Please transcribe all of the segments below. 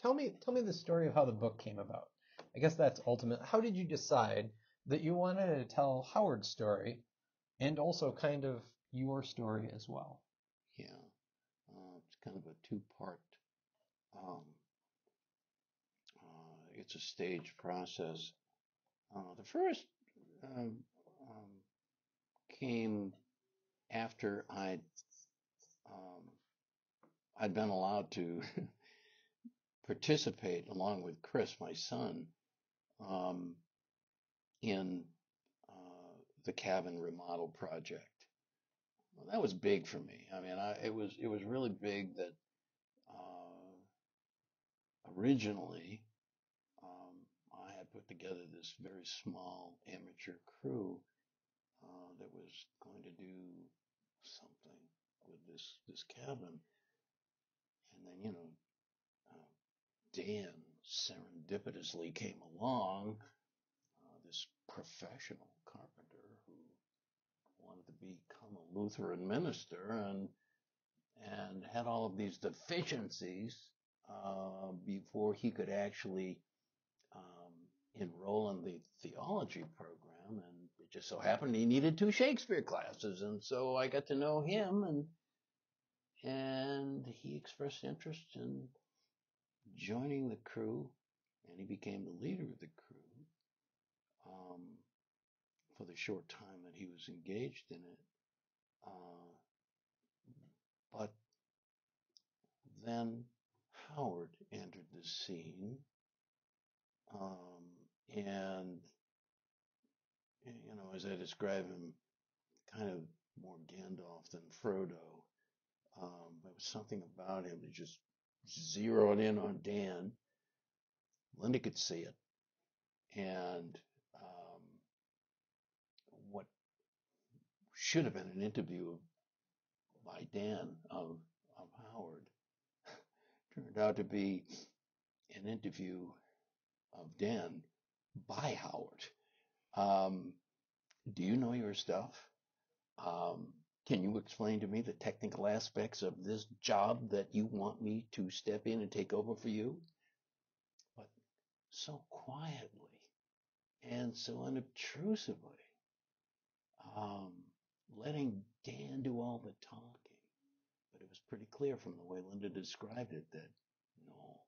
tell me the story of how the book came about. I guess that's ultimate. How did you decide that you wanted to tell Howard's story and also kind of your story as well? Yeah, it's kind of a two-part. Um, it's a staged process. The first um, um, came after um, I'd been allowed to participate along with Chris, my son, um, in the cabin remodel project. Well, that was big for me. I mean, it was really big that originally um, I had put together this very small amateur crew that was going to do something with this cabin, and then uh, Dan serendipitously came along, this professional carpenter who wanted to become a Lutheran minister and had all of these deficiencies before he could actually enroll in the theology program. And it just so happened he needed 2 Shakespeare classes, and so I got to know him, and he expressed interest in joining the crew, and he became the leader of the crew um, for the short time that he was engaged in it. Uh, but then Howard entered the scene, and as I describe him, kind of more Gandalf than Frodo. There was something about him that just zeroed in on Dan. Linda could see it, and what should have been an interview by Dan of Howard turned out to be an interview of Dan by Howard. Um, do you know your stuff? Um, can you explain to me the technical aspects of this job that you want me to step in and take over for you? But so quietly and so unobtrusively, um, letting Dan do all the talking. But it was pretty clear from the way Linda described it that no,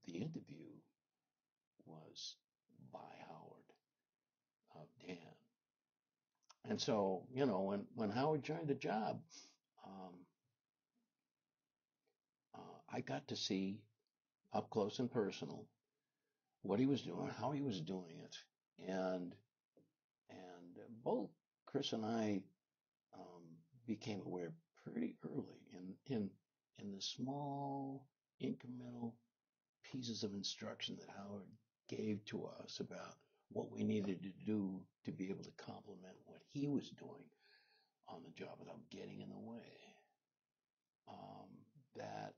the interview was by Howard of Dan. And so, when Howard joined the job, um, I got to see up close and personal what he was doing, how he was doing it, and both Chris and I um, became aware pretty early in the small incremental pieces of instruction that Howard gave to us about what we needed to do to be able to complement what he was doing on the job without getting in the way. Um, that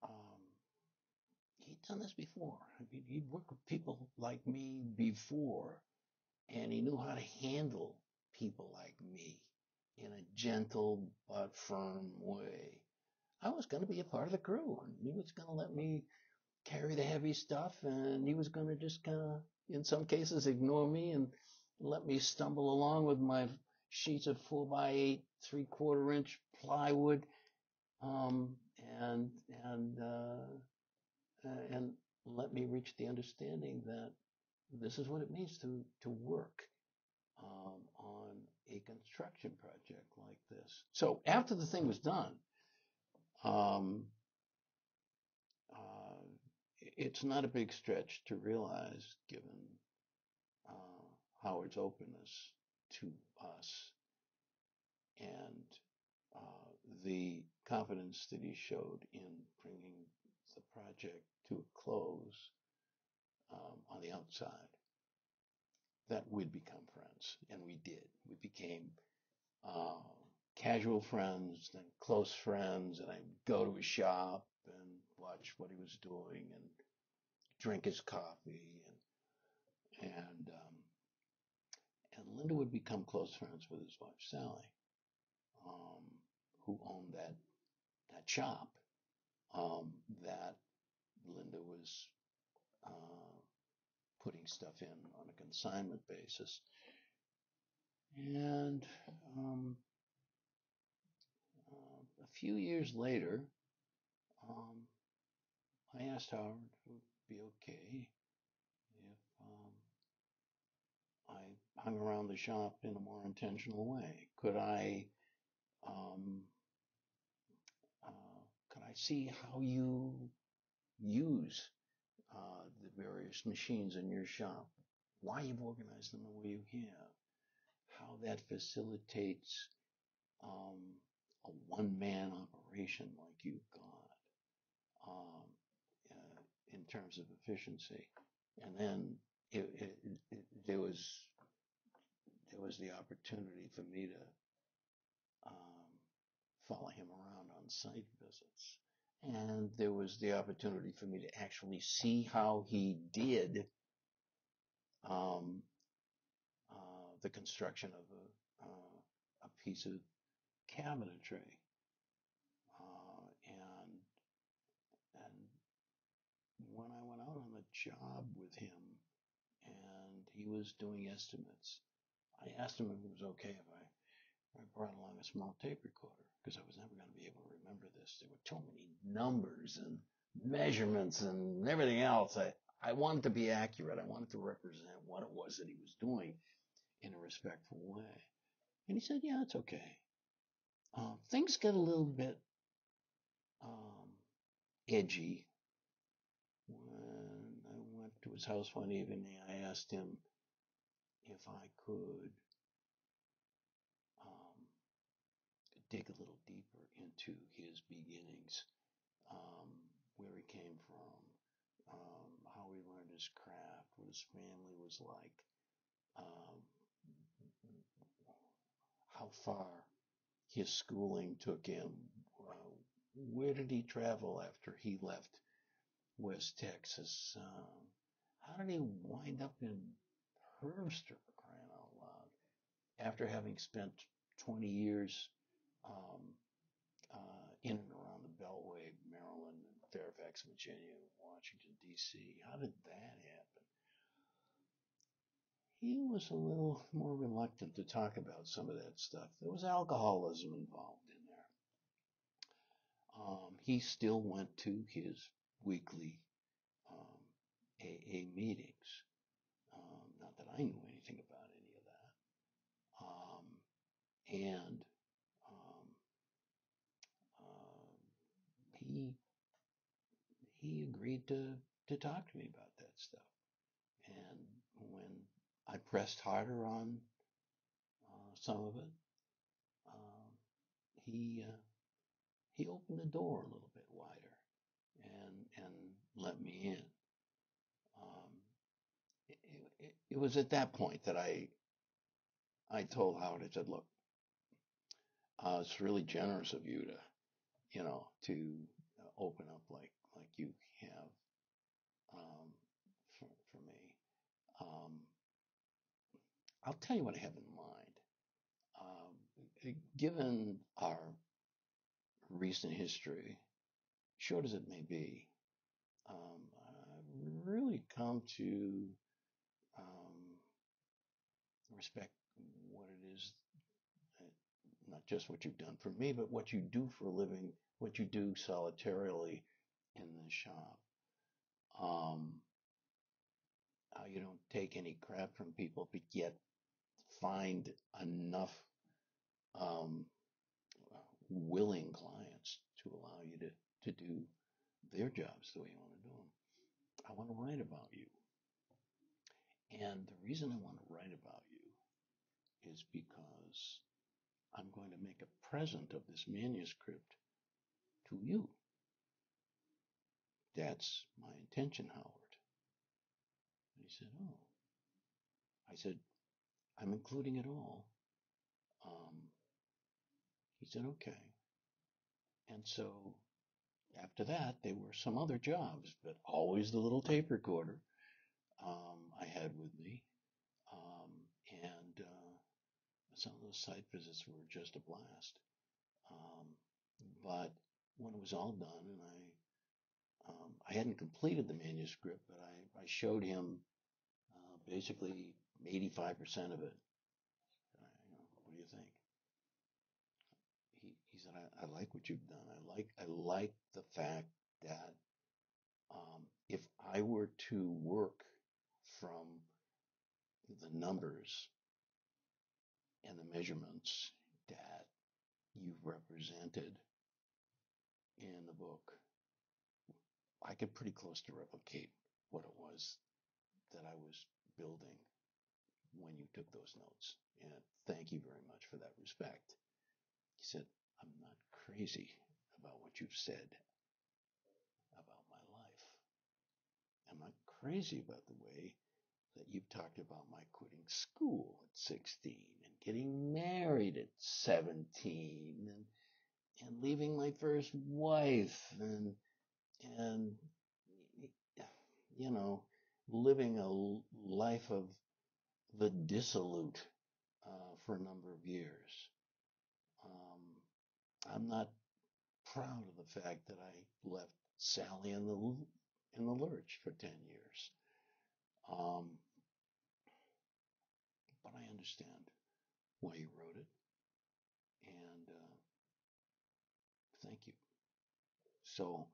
um, he'd done this before. I mean, he'd worked with people like me before, and he knew how to handle people like me in a gentle but firm way. I was going to be a part of the crew, and he was going to let me carry the heavy stuff, and he was going to just kind of, in some cases, ignore me and let me stumble along with my sheets of 4x8, 3/4 inch plywood, um, and and and let me reach the understanding that this is what it means to work on a construction project like this. So after the thing was done, um, uh, it's not a big stretch to realize, given uh, Howard's openness to us and the confidence that he showed in bringing the project to a close on the outside, that we'd become friends. And we did. We became uh, casual friends, then close friends, and I'd go to his shop and watch what he was doing and drink his coffee, and Linda would become close friends with his wife Sally, um, who owned that shop that Linda was putting stuff in on a consignment basis. And a few years later, I asked Howard if it would be okay if I hung around the shop in a more intentional way. Um, could I see how you use the various machines in your shop? Why you've organized them the way you have? How that facilitates a one-man operation like you've got in terms of efficiency. And then there was the opportunity for me to follow him around on site visits. And there was the opportunity for me to actually see how he did the construction of a piece of cabinetry. And when I went out on the job with him and he was doing estimates, I asked him if it was okay if I brought along a small tape recorder, because I was never going to be able to remember this. There were too many numbers and measurements and everything else. I wanted to be accurate. I wanted to represent what it was that he was doing in a respectful way. And he said, yeah, it's okay. Things get a little bit edgy. When I went to his house one evening, I asked him if I could dig a little deeper into his beginnings, where he came from, how he learned his craft, what his family was like, how far his schooling took him, where did he travel after he left West Texas, how did he wind up in Hermster, for crying out loud, after having spent 20 years in and around the Beltway, Maryland, and Fairfax, Virginia, Washington, D.C. How did that happen? He was a little more reluctant to talk about some of that stuff. There was alcoholism involved in there. He still went to his weekly AA meetings. Not that I knew anything about any of that. And he agreed to talk to me about that stuff. And when I pressed harder on some of it, he opened the door a little bit wider and let me in. It was at that point that I told Howard, I said, look, it's really generous of you to open up like you have for me. I'll tell you what I have in mind. Given our recent history, short as it may be, I've really come to respect what it is, not just what you've done for me, but what you do for a living, what you do solitarily in the shop. How you don't take any crap from people, but yet find enough willing clients to allow you to do their jobs the way you want to do them. I want to write about you. And the reason I want to write about you is because I'm going to make a present of this manuscript to you. That's my intention, Howard. And he said, oh. I said, I'm including it all. He said, okay. And so after that, there were some other jobs, but always the little tape recorder I had with me. And some of those site visits were just a blast. But when it was all done and I hadn't completed the manuscript, but I showed him basically 85% of it. What do you think? He said, I like what you've done. I like the fact that if I were to work from the numbers and the measurements that you've represented in the book, I could pretty close to replicate what it was that I was building when you took those notes. And thank you very much for that respect. He said, I'm not crazy about what you've said about my life. I'm not crazy about the way that you've talked about my quitting school at 16 and getting married at 17 and leaving my first wife and you know living a life of the dissolute for a number of years. I'm not proud of the fact that I left Sally in the lurch for 10 years. Um, but I understand why you wrote it, and thank you. So,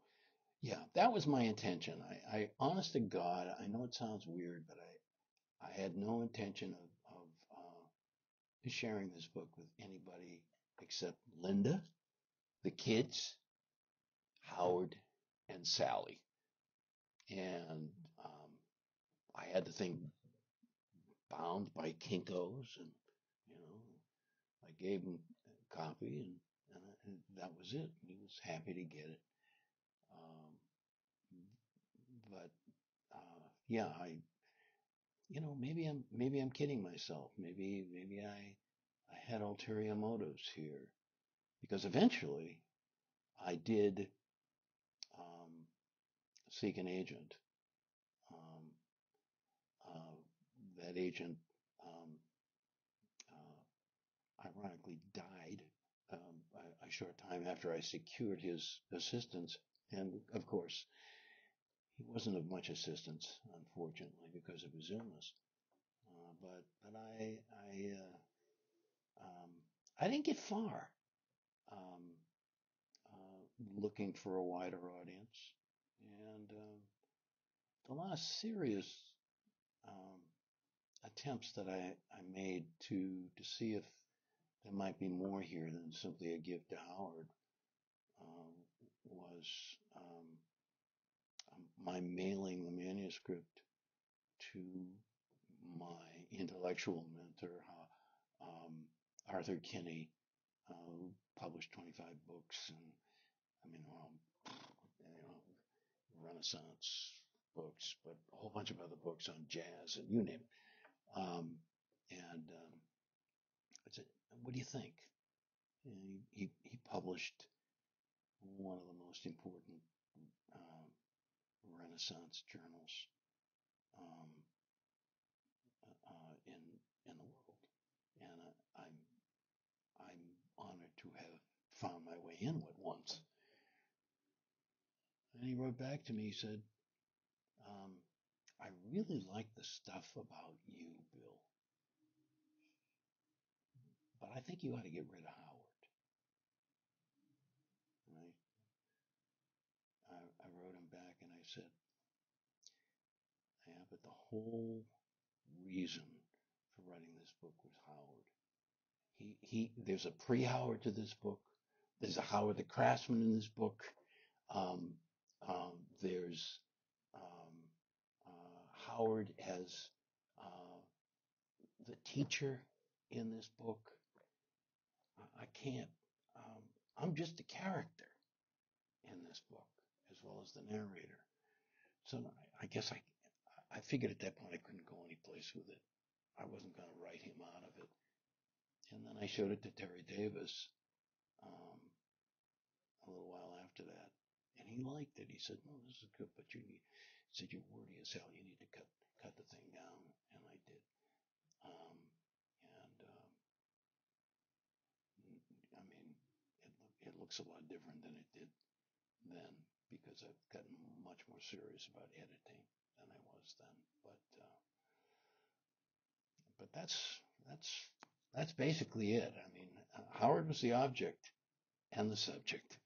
yeah, that was my intention. I honest to God, I know it sounds weird, but I had no intention of sharing this book with anybody except Linda, the kids, Howard, and Sally. And I had the thing bound by Kinko's, and I gave him a copy, and that was it. He was happy to get it. Um, but yeah, maybe I'm kidding myself. Maybe I had ulterior motives here because eventually I did seek an agent. Um, that agent um, ironically died a short time after I secured his assistance. And of course, he wasn't of much assistance, unfortunately, because of his illness. But I didn't get far um, looking for a wider audience. And the last serious um, attempts that I made to see if there might be more here than simply a gift to Howard was my mailing the manuscript to my intellectual mentor, Arthur Kinney, who published 25 books, and I mean, well, Renaissance books, but a whole bunch of other books on jazz and you name it. And I said, "What do you think?" And he published one of the most important um, Renaissance journals um, in the world, and I'm honored to have found my way in with once. And he wrote back to me. He said, um, "I really like the stuff about you, Bill, but I think you ought to get rid of Howard." And I wrote him back and I said, "Yeah, but the whole reason for writing this book was Howard. There's a pre-Howard to this book. There's a Howard the Craftsman in this book. Um, there's Howard as uh, the teacher in this book. I can't. I'm just a character in this book as well as the narrator. So I guess I figured at that point I couldn't go any place with it. I wasn't going to write him out of it. And then I showed it to Terry Davis um, a little while after that, and he liked it. He said, "No, this is good, but you need." He said, "You're wordy as hell. You need to cut the thing down," and I did. Um, and I mean, it looks a lot different than it did then because I've gotten much more serious about editing than I was then. But that's basically it. I mean, Howard was the object and the subject.